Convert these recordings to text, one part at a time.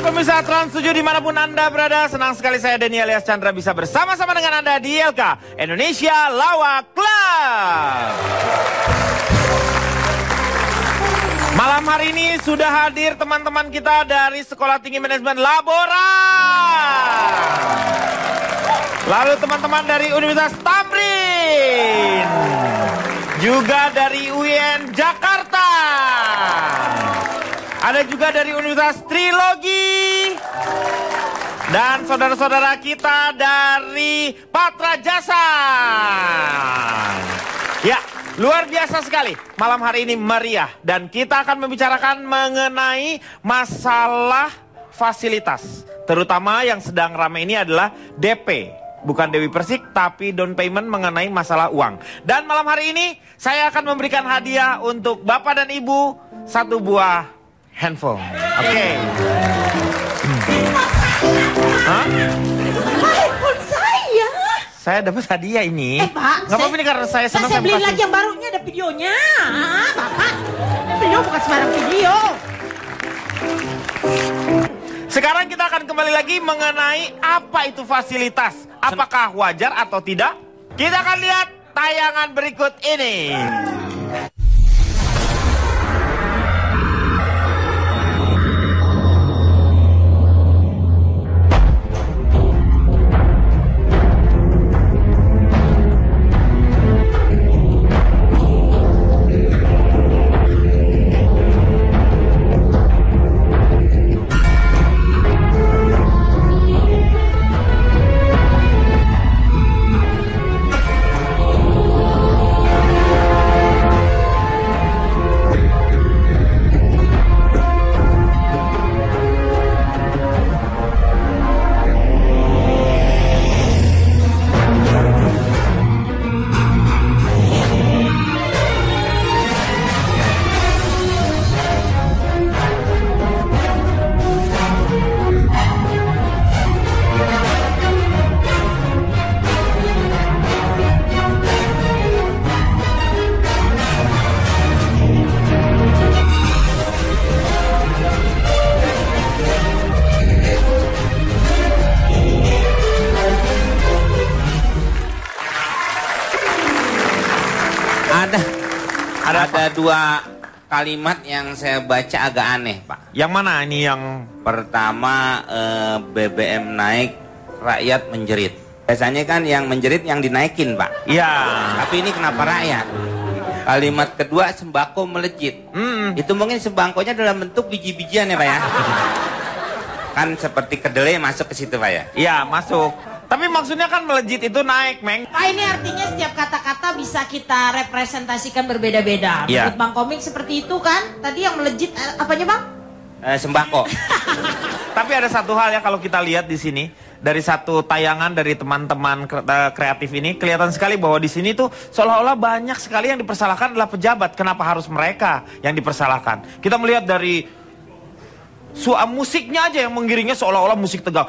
pemirsa Trans 7 dimanapun Anda berada, senang sekali saya Denny alias Chandra bisa bersama-sama dengan Anda di LK Indonesia Lawak Club. Malam hari ini sudah hadir teman-teman kita dari Sekolah Tinggi Manajemen Labora. Lalu teman-teman dari Universitas Tamrin. Juga dari UIN Jakarta. Ada juga dari Universitas Trilogi. Dan saudara-saudara kita dari Patra Jasa. Ya, luar biasa sekali. Malam hari ini meriah. Dan kita akan membicarakan mengenai masalah fasilitas. Terutama yang sedang ramai ini adalah DP. Bukan Dewi Persik, tapi down payment mengenai masalah uang. Dan malam hari ini saya akan memberikan hadiah untuk Bapak dan Ibu satu buah handphone. Oke. Hah? Handphone saya. Saya dapat hadiah ini. Pak, nggak apa-apa ini karena saya senang. Saya beli lagi yang barunya, ada videonya. Bapak, video bukan sembarang video. Sekarang kita akan kembali lagi mengenai apa itu fasilitas. Apakah wajar atau tidak? Kita akan lihat tayangan berikut ini. Ada dua kalimat yang saya baca agak aneh, Pak. Yang mana ini yang pertama? BBM naik, rakyat menjerit. Biasanya kan yang menjerit yang dinaikin, Pak. Iya. Tapi ini kenapa rakyat? Kalimat kedua, sembako melejit. Itu mungkin sembakonya dalam bentuk biji-bijian ya, Pak ya? Kan seperti kedelai masuk ke situ, Pak ya? Iya, masuk. Tapi maksudnya kan melejit itu naik, Meng. Pak, ini artinya setiap kata-kata bisa kita representasikan berbeda-beda. Iya. Menurut Bang Komik seperti itu kan? Tadi yang melejit apanya, Bang? Sembako. Tapi ada satu hal ya kalau kita lihat di sini dari satu tayangan dari teman-teman kreatif ini kelihatan sekali bahwa di sini tuh seolah-olah banyak sekali yang dipersalahkan adalah pejabat. Kenapa harus mereka yang dipersalahkan? Kita melihat dari musiknya aja yang mengiringnya seolah-olah musik tegang.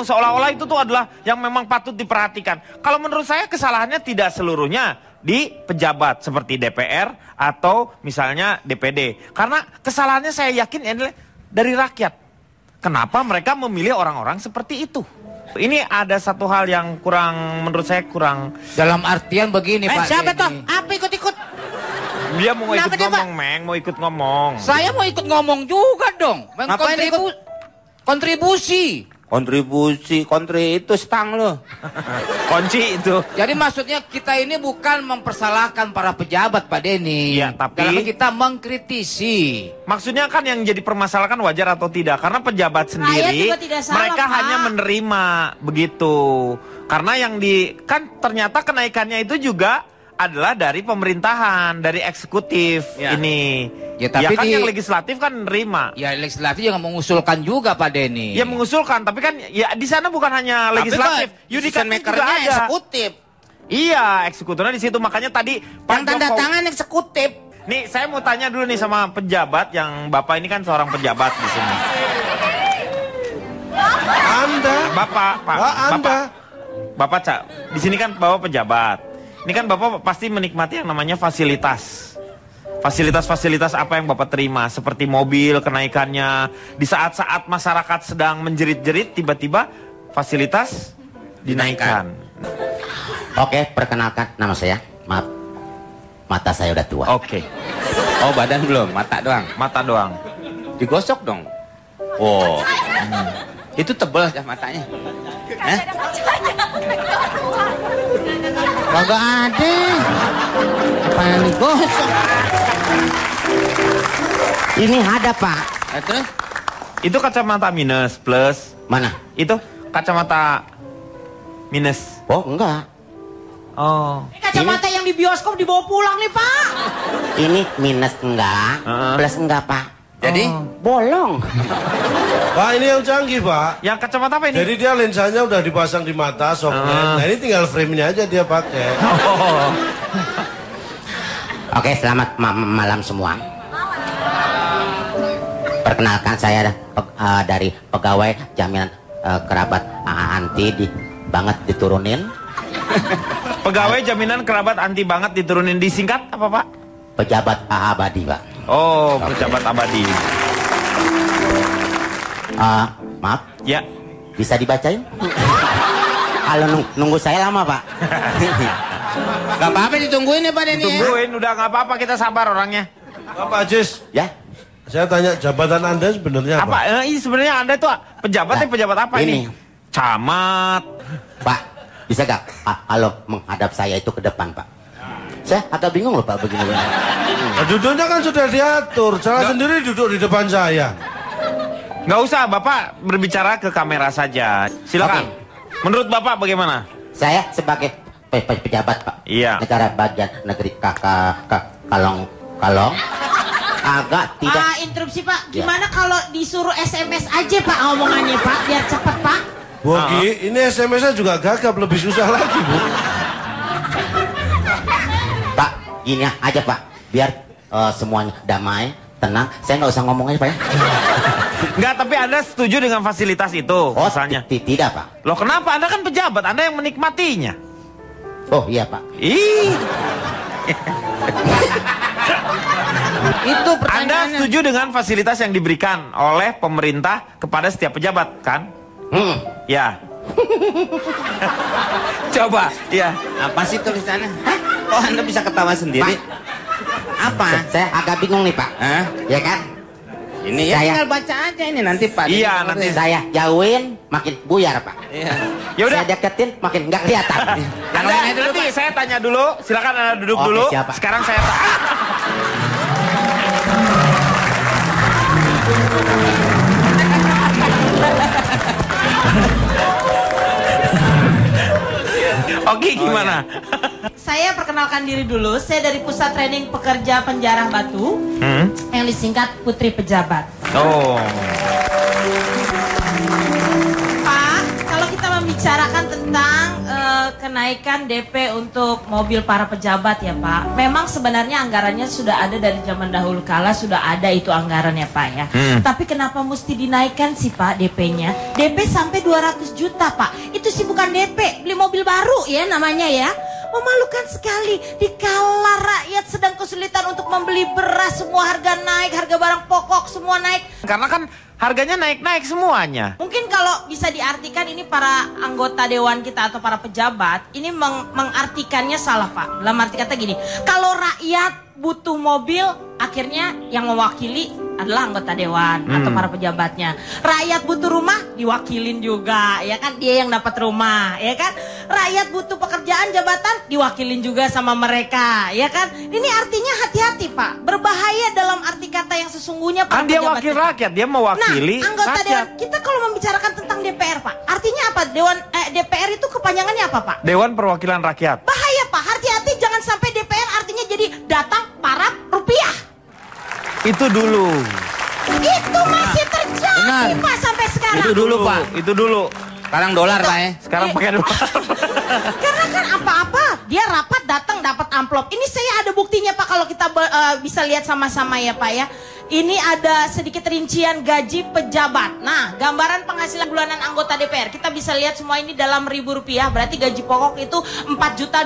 Seolah-olah itu tuh adalah yang memang patut diperhatikan. Kalau menurut saya kesalahannya tidak seluruhnya di pejabat seperti DPR atau misalnya DPD. Karena kesalahannya saya yakin adalah dari rakyat. Kenapa mereka memilih orang-orang seperti itu? Ini ada satu hal yang kurang, menurut saya kurang. Dalam artian begini, Pak. Siapa toh? Apa ikut-ikut? Dia mau ikut Kenapa ngomong, Meng, mau ikut ngomong. Saya mau ikut ngomong juga dong. Kontribusi. Kontri itu stang loh. Kunci itu. Jadi maksudnya kita ini bukan mempersalahkan para pejabat, Pak Denny. Iya, tapi karena kita mengkritisi. Maksudnya kan yang jadi permasalahan wajar atau tidak. Karena pejabat sendiri juga tidak salah, mereka Pak. hanya menerima begitu. Karena yang kan ternyata kenaikannya itu juga adalah dari pemerintahan, dari eksekutif ini. Ya, tapi kan yang legislatif kan menerima. Ya, legislatif yang mengusulkan juga, Pak Denny. Ya mengusulkan, tapi kan ya di sana bukan hanya legislatif, yudikatif juga ada. Eksekutif. Iya, eksekutornya di situ. Makanya tadi Yang tanda tangan eksekutif. Nih, saya mau tanya dulu nih sama pejabat yang Bapak ini kan seorang pejabat di sini. Anda. Bapak, Pak. Anda. Bapak, Cak. Di sini kan Bapak pejabat. Ini kan Bapak pasti menikmati yang namanya fasilitas. Fasilitas-fasilitas apa yang Bapak terima? Seperti mobil kenaikannya. Di saat-saat masyarakat sedang menjerit-jerit, tiba-tiba fasilitas dinaikkan. Oke, perkenalkan nama saya. Maaf, mata saya udah tua. Oke, Oh, badan belum, mata doang. mata doang. Digosok dong. Oh. Itu tebel ya matanya. Kagak ada. Apa yang digosok? Ini ada, Pak. Terus? Itu kacamata minus, plus. Mana? Itu kacamata minus. Oh, enggak. Oh. Kacamata yang di bioskop dibawa pulang nih, Pak. Ini minus enggak, plus enggak, Pak. Jadi? Bolong. Pak, ini yang canggih, Pak. Yang kacamata apa ini? Jadi dia lensanya udah dipasang di mata, softnet. Nah, ini tinggal frame-nya aja dia pakai. Oh. Oke, selamat malam semua. Perkenalkan saya dari pegawai jaminan kerabat anti banget diturunin. Pegawai jaminan kerabat anti banget diturunin, disingkat apa Pak? Pejabat abadi, Pak. Oh, pejabat abadi. Maaf, Ya. bisa dibacain? Kalau nunggu saya lama, Pak. Gak apa-apa ditungguin ya Pak Denny ya. Tungguin, udah nggak apa-apa, kita sabar orangnya. Pak Jis, Ya. saya tanya jabatan Anda sebenarnya apa? Ini sebenarnya Anda tuh pejabatnya Nah, pejabat apa ini? ini. Camat. Pak, bisa gak kalau menghadap saya itu ke depan, Pak? Saya agak bingung loh, Pak, begini. Nah, duduknya kan sudah diatur, salah sendiri duduk di depan saya. Nggak usah, Bapak berbicara ke kamera saja. Silakan. Menurut Bapak bagaimana? Saya sebagai pejabat, Pak. Iya. Negara bagian negeri Kalong agak tidak. Interupsi, Pak. Gimana kalau disuruh SMS aja, Pak, ngomongannya, Pak, biar cepet, Pak. Bogi, ini SMS-nya juga gagap, lebih susah lagi, Bu. Pak, gini aja, Pak, biar semuanya damai, tenang. Saya nggak usah ngomong aja, Pak, ya. Nggak, tapi Anda setuju dengan fasilitas itu, Oh, misalnya? tidak, Pak. Loh kenapa? Anda kan pejabat, Anda yang menikmatinya. Oh iya, Pak. Ih, Itu Anda pertanyaannya. setuju dengan fasilitas yang diberikan oleh pemerintah kepada setiap pejabat, kan? Ya. Coba, ya. Apa sih tulisannya? Oh Anda bisa ketawa sendiri? Apa? Saya agak bingung nih, Pak. Hah? Ya kan? Ini ya Saya- tinggal baca aja ini nanti Pak. Iya, nanti. Saya jauhin makin buyar, Pak. Iya. Ya udah. Saya deketin makin nggak kelihatan. Yang Anda, lainnya dulu nanti Pak. saya tanya dulu. Silakan Anda duduk Oke, dulu. siap, Pak. Sekarang saya Oke, gimana? Saya perkenalkan diri dulu. Saya dari Pusat Training Pekerja Penjara Batu, yang disingkat Putri Pejabat. Oh. Pak, kalau kita membicarakan tentang kenaikan DP untuk mobil para pejabat ya Pak, memang sebenarnya anggarannya sudah ada dari zaman dahulu kala, sudah ada itu anggarannya Pak ya. Tapi kenapa mesti dinaikkan sih Pak DP-nya? DP sampai 200 juta Pak, itu sih bukan DP, beli mobil baru ya namanya ya. Memalukan sekali dikala rakyat sedang kesulitan untuk membeli beras, semua harga naik, harga barang pokok semua naik. Karena kan harganya naik-naik semuanya. Mungkin kalau bisa diartikan ini para anggota dewan kita atau para pejabat ini mengartikannya salah Pak. Dalam arti kata gini, kalau rakyat butuh mobil, akhirnya yang mewakili adalah anggota dewan atau para pejabatnya. Rakyat butuh rumah, diwakilin juga, ya kan, dia yang dapat rumah, ya kan. Rakyat butuh pekerjaan, jabatan, diwakilin juga sama mereka, ya kan. Ini artinya hati-hati Pak, berbahaya dalam arti kata yang sesungguhnya para Kan dia pejabat wakil kita. rakyat, dia mewakili Nah, anggota rakyat. dewan kita kalau membicarakan tentang DPR Pak, artinya apa? DPR itu kepanjangannya apa Pak? Dewan Perwakilan Rakyat. Bahaya Pak, hati-hati jangan sampai DPR artinya jadi datang para rupiah. Itu dulu. Itu masih terjadi Benar. Pak sampai sekarang. Itu dulu Pak. Itu dulu. Sekarang dolar Pak ya. Sekarang pakai dolar. Karena kan apa-apa dia rapat datang dapat amplop. Ini saya ada buktinya Pak kalau kita bisa lihat sama-sama ya Pak ya. Ini ada sedikit rincian gaji pejabat. Nah, gambaran penghasilan bulanan anggota DPR. Kita bisa lihat semua ini dalam ribu rupiah. Berarti gaji pokok itu 4.200.000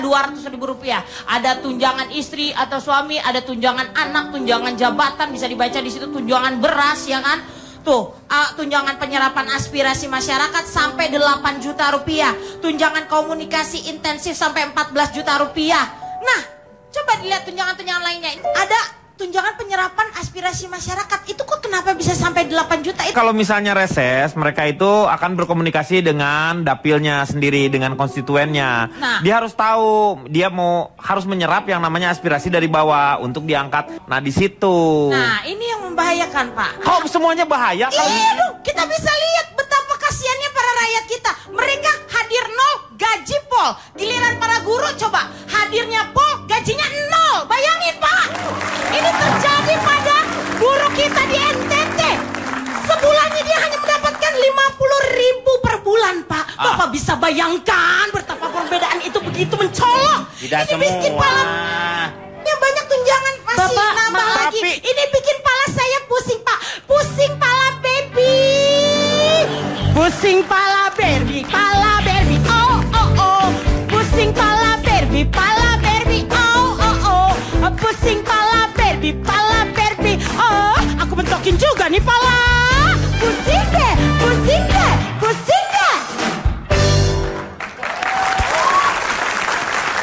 rupiah. Ada tunjangan istri atau suami, ada tunjangan anak, tunjangan jabatan, bisa dibaca di situ tunjangan beras, ya kan? Tuh, tunjangan penyerapan aspirasi masyarakat sampai 8 juta rupiah. Tunjangan komunikasi intensif sampai 14 juta rupiah. Nah, coba dilihat tunjangan-tunjangan lainnya. Ada tunjangan penyerapan aspirasi masyarakat. Itu kok kenapa bisa sampai 8 juta? Kalau misalnya reses, mereka itu akan berkomunikasi dengan dapilnya sendiri, dengan konstituennya. Nah. Dia harus tahu, dia harus menyerap yang namanya aspirasi dari bawah untuk diangkat. Nah, di situ. Nah, ini yang membahayakan, Pak. Kok semuanya bahaya? Iya dong, kita bisa lihat betapa kasihannya para rakyat kita. Mereka hadir nol, gaji pol. Giliran para guru coba, hadirnya pol, gajinya nol. Bayangin, Pak. Ini terjadi pada guru kita di NTT. Sebulannya dia hanya mendapatkan 50.000 per bulan, Pak. Bapak bisa bayangkan betapa perbedaan itu begitu mencolok. Tidak ini bikin pala, ya banyak tunjangan masih Bapak, nambah lagi. tapi- Ini bikin pala saya pusing, Pak. Pusing pala baby. Pusing pala Barbie, pala Barbie. Oh oh oh. Pusing pala Barbie, pala Barbie. Oh oh oh. Pusing pala Barbie, pala Barbie. Oh, aku bentokin juga nih pala. Pusing deh, pusing deh, pusing deh.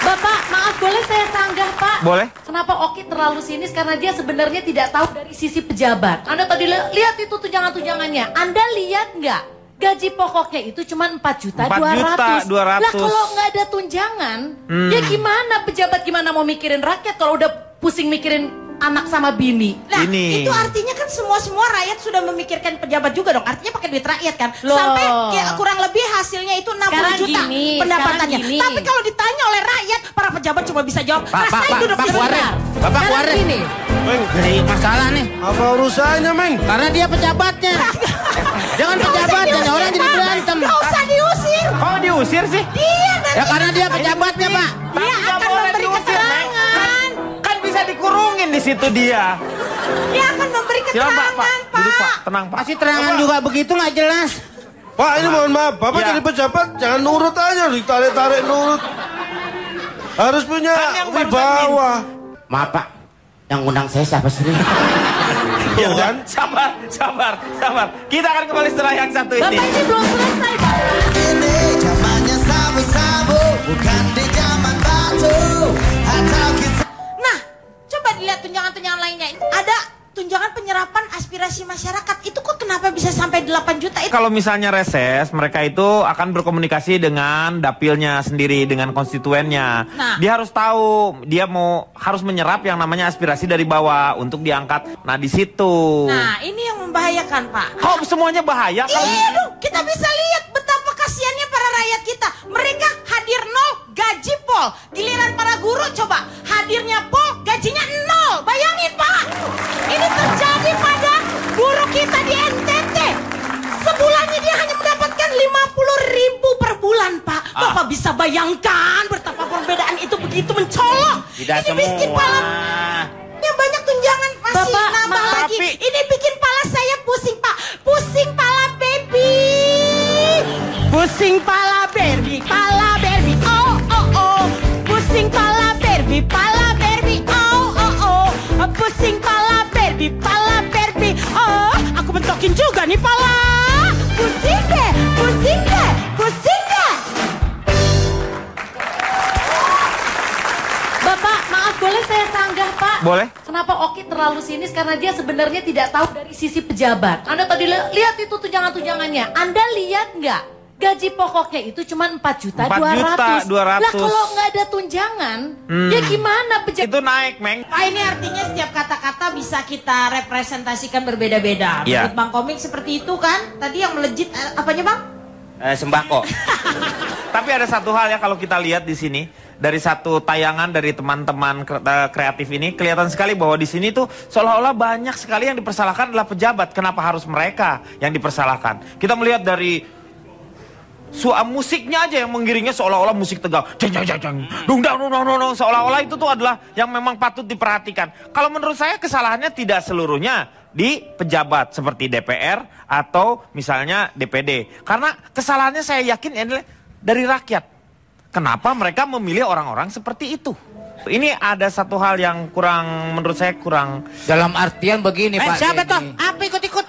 Bapak, maaf boleh saya sanggah, Pak? Boleh. Kenapa Oki terlalu sinis? Karena dia sebenarnya tidak tahu dari sisi pejabat. Anda tadi lihat itu tunjangan-tunjangannya. Anda lihat nggak? Gaji pokoknya itu cuma 4.200.000. 4.200.000. Lah kalau nggak ada tunjangan, ya gimana pejabat gimana mau mikirin rakyat kalau udah pusing mikirin anak sama bini? Nah, Ini. itu artinya kan semua rakyat sudah memikirkan pejabat juga dong. Artinya pakai duit rakyat kan. Loh. Sampai kurang lebih hasilnya itu 60 Sekarang juta gini, pendapatannya. sekarang gini. Tapi kalau ditanya oleh rakyat, para pejabat cuma bisa jawab, rasain duduk di keluarin. sebentar. Bapak Sekarang keluarin. gini. Meng, Jadi masalah nih. apa urusannya, Meng? Karena dia pejabatnya. Jangan Nggak usah pejabatnya, diusir, orang jadi Pak. berantem. Nggak usah diusir. Kok diusir sih? Dia nanti Ya karena dia pejabatnya, Pak. dia Nggak akan boleh memberi diusir, Neng. keterangan. Kan bisa dikurungin di situ dia. Dia akan memberi Silakan, keterangan, Pak. Duduk, Pak. Tenang, Pak. Kasih terangan juga begitu nggak jelas. Pak, ini mohon maaf, Bapak Ya. jadi pejabat jangan nurut aja, ditarik-tarik nurut. Harus punya Kan yang barusan wibawa. Maaf Pak, yang undang saya siapa sih? Ya Tuh, kan? sabar, sabar, sabar. Kita akan kembali setelah yang satu ini. Bapak ini belum selesai, Pak. Ini zamannya sabu-sabu, bukan di zaman batu atau kisah. Nah, coba dilihat tunjangan-tunjangan lainnya. Ada tunjangan penyerapan aspirasi masyarakat. Itu kok kenapa bisa sampai 8 juta? Itu Kalau misalnya reses, mereka itu akan berkomunikasi dengan dapilnya sendiri, dengan konstituennya. Nah. Dia harus tahu, dia harus menyerap yang namanya aspirasi dari bawah untuk diangkat. Nah, di situ. Nah, ini yang membahayakan, Pak. Kok semuanya bahaya? Iya dong, kita bisa lihat betapa kasihannya para rakyat kita. Mereka hadir nol, gaji pol. Giliran para guru coba, hadirnya pol, gajinya nol. Bayangin, Pak. Ini terjadi pada guru kita di NTT. Sebulannya dia hanya mendapatkan 50.000 per bulan, Pak. Bapak bisa bayangkan betapa perbedaan itu begitu mencolok. Tidak Ini bikin semua. pala, ya banyak tunjangan masih Bapak, nambah maaf, lagi. tapi- Ini bikin pala saya pusing, Pak. Pusing pala baby. Pusing pala Barbie, pala Barbie. Oh oh oh. Pusing pala Barbie, pala Barbie. Oh oh oh. Pusing pala Barbie, pala Barbie. Oh, aku bentokin juga nih pala. Pusing deh, pusing deh, pusing deh. Bapak, maaf boleh saya sanggah, Pak? Boleh. Kenapa Oki terlalu sinis? Karena dia sebenarnya tidak tahu dari sisi pejabat. Anda tadi lihat itu tunjangan-tunjangannya. Anda lihat nggak? Gaji pokoknya itu cuma 4.200.000. 4.200.000. Lah kalau nggak ada tunjangan, ya gimana pejabat? Itu naik, Meng. Pak, ini artinya setiap kata-kata bisa kita representasikan berbeda-beda. Iya. Menurut Bang Komik seperti itu kan? Tadi yang melejit apanya, Bang? Sembako. Tapi ada satu hal ya kalau kita lihat di sini dari satu tayangan dari teman-teman kreatif ini kelihatan sekali bahwa di sini tuh seolah-olah banyak sekali yang dipersalahkan adalah pejabat. Kenapa harus mereka yang dipersalahkan? Kita melihat dari musiknya aja yang mengiringnya seolah-olah musik tegang. Jeng jeng jeng jeng. Dung dang dung dang dung dang. Seolah-olah itu tuh adalah yang memang patut diperhatikan. Kalau menurut saya kesalahannya tidak seluruhnya di pejabat seperti DPR atau misalnya DPD. Karena kesalahannya saya yakin adalah dari rakyat. Kenapa mereka memilih orang-orang seperti itu? Ini ada satu hal yang kurang, menurut saya kurang. Dalam artian begini Pak Siapa tuh? Denny. Apa ikut-ikut?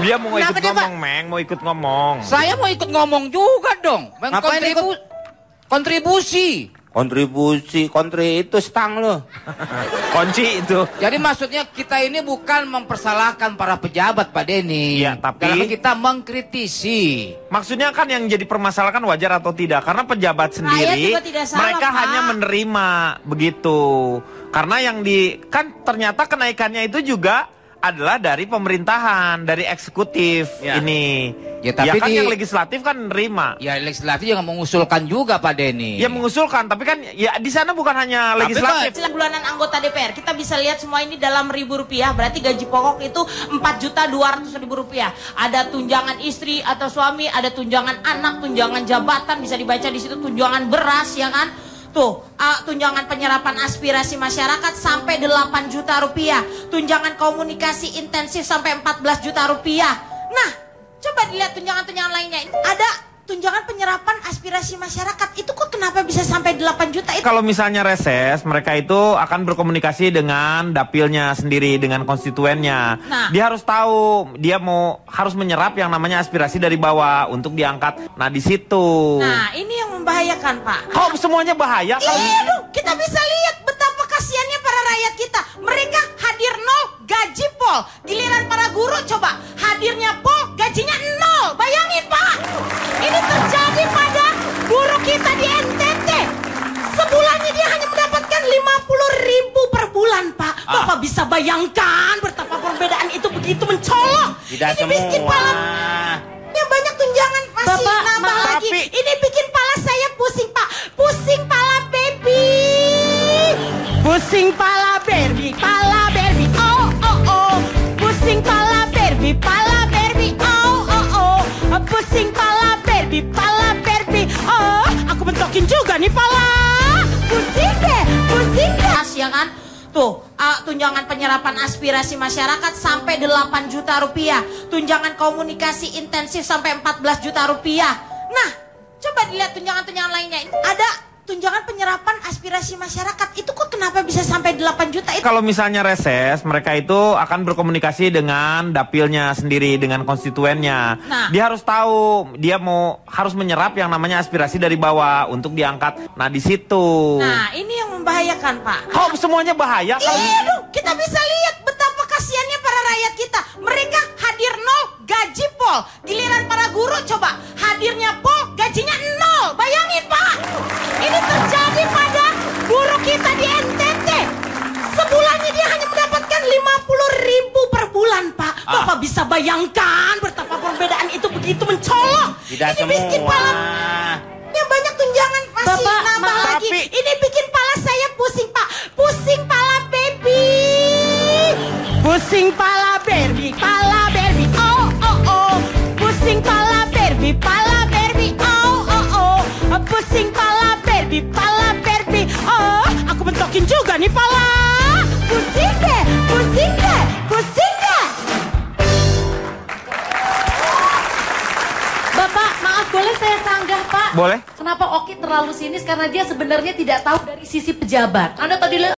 Dia mau Kenapa ikut dia, ngomong, Meng, mau ikut ngomong. Saya mau ikut ngomong juga dong. Ngapain Kontribusi. Kontri itu stang lo. Kunci itu. Jadi maksudnya kita ini bukan mempersalahkan para pejabat Pak Denny. Iya, tapi dalam kita mengkritisi. maksudnya kan yang jadi permasalahan wajar atau tidak? Karena pejabat sendiri juga tidak salah, mereka Pak. hanya menerima begitu. Karena yang kan ternyata kenaikannya itu juga adalah dari pemerintahan, dari eksekutif ini. Ya, tapi kan yang legislatif kan menerima. Ya legislatif yang mengusulkan juga Pak Denny. Ya mengusulkan, tapi kan ya di sana bukan hanya legislatif. Hasil bulanan anggota DPR kita bisa lihat semua ini dalam ribu rupiah, berarti gaji pokok itu 4.200.000 rupiah. Ada tunjangan istri atau suami, ada tunjangan anak, tunjangan jabatan, bisa dibaca di situ tunjangan beras ya kan. Tuh, tunjangan penyerapan aspirasi masyarakat sampai 8 juta rupiah. Tunjangan komunikasi intensif sampai 14 juta rupiah. Nah, coba dilihat tunjangan-tunjangan lainnya. Ada tunjangan penyerapan aspirasi masyarakat. Itu kok kenapa bisa sampai 8 juta? Kalau misalnya reses, mereka itu akan berkomunikasi dengan dapilnya sendiri, dengan konstituennya. Nah. Dia harus tahu, dia harus menyerap yang namanya aspirasi dari bawah untuk diangkat. Nah, di situ. Nah, ini yang membahayakan, Pak. Kok semuanya bahaya? Iya dong, kita bisa lihat betapa kasihannya para rakyat kita. Mereka hadir nol, gaji pol. Giliran para guru coba, hadirnya pol, gajinya nol. Bayangin Pak, ini terjadi pada guru kita di NTT. Sebulannya dia hanya mendapatkan 50.000 per bulan Pak. Bapak bisa bayangkan betapa perbedaan itu begitu mencolok. Tidak ini bikin pala, ya banyak tunjangan masih Bapak, nambah maaf, lagi. Ini bikin pala saya pusing Pak. Pusing pala baby. Pusing pala Barbie, pala Barbie, oh oh oh. Pusing pala Barbie, pala Barbie, oh oh oh. Pusing pala Barbie, oh. Aku bentokin juga nih pala. Pusing deh, ya kan? Tuh, tunjangan penyerapan aspirasi masyarakat sampai 8 juta rupiah. Tunjangan komunikasi intensif sampai 14 juta rupiah. Nah, coba dilihat tunjangan-tunjangan lainnya. Ada tunjangan penyerapan aspirasi masyarakat. Itu kok kenapa bisa sampai 8 juta? Kalau misalnya reses, mereka itu akan berkomunikasi dengan dapilnya sendiri, dengan konstituennya. Nah. Dia harus tahu, dia harus menyerap yang namanya aspirasi dari bawah untuk diangkat. Nah, di situ. Nah, ini yang membahayakan, Pak. Kok semuanya bahaya? Iya dong, kita bisa lihat betapa kasihannya para rakyat kita. Mereka hadir nol, gaji pol. Giliran para guru coba, hadirnya pol, gajinya nol. Bayangin Pak, ini terjadi pada guru kita di NTT. Sebulannya dia hanya mendapatkan 50.000 per bulan Pak. Bapak bisa bayangkan betapa perbedaan itu begitu mencolok. Tidak ini bikin pala, ya banyak tunjangan masih Bapak, nambah maaf, lagi. Ini bikin pala saya pusing Pak. Pusing pala baby. Pusing pala Barbie, oh oh oh. Pusing pala Barbie, oh oh oh. Pusing pala Barbie, oh. Aku bentokin juga nih pala. Pusing deh, pusing deh, pusing deh. Bapak, maaf boleh saya sanggah Pak? Boleh. Kenapa Oki terlalu sinis? Karena dia sebenarnya tidak tahu dari sisi pejabat. Anda tadi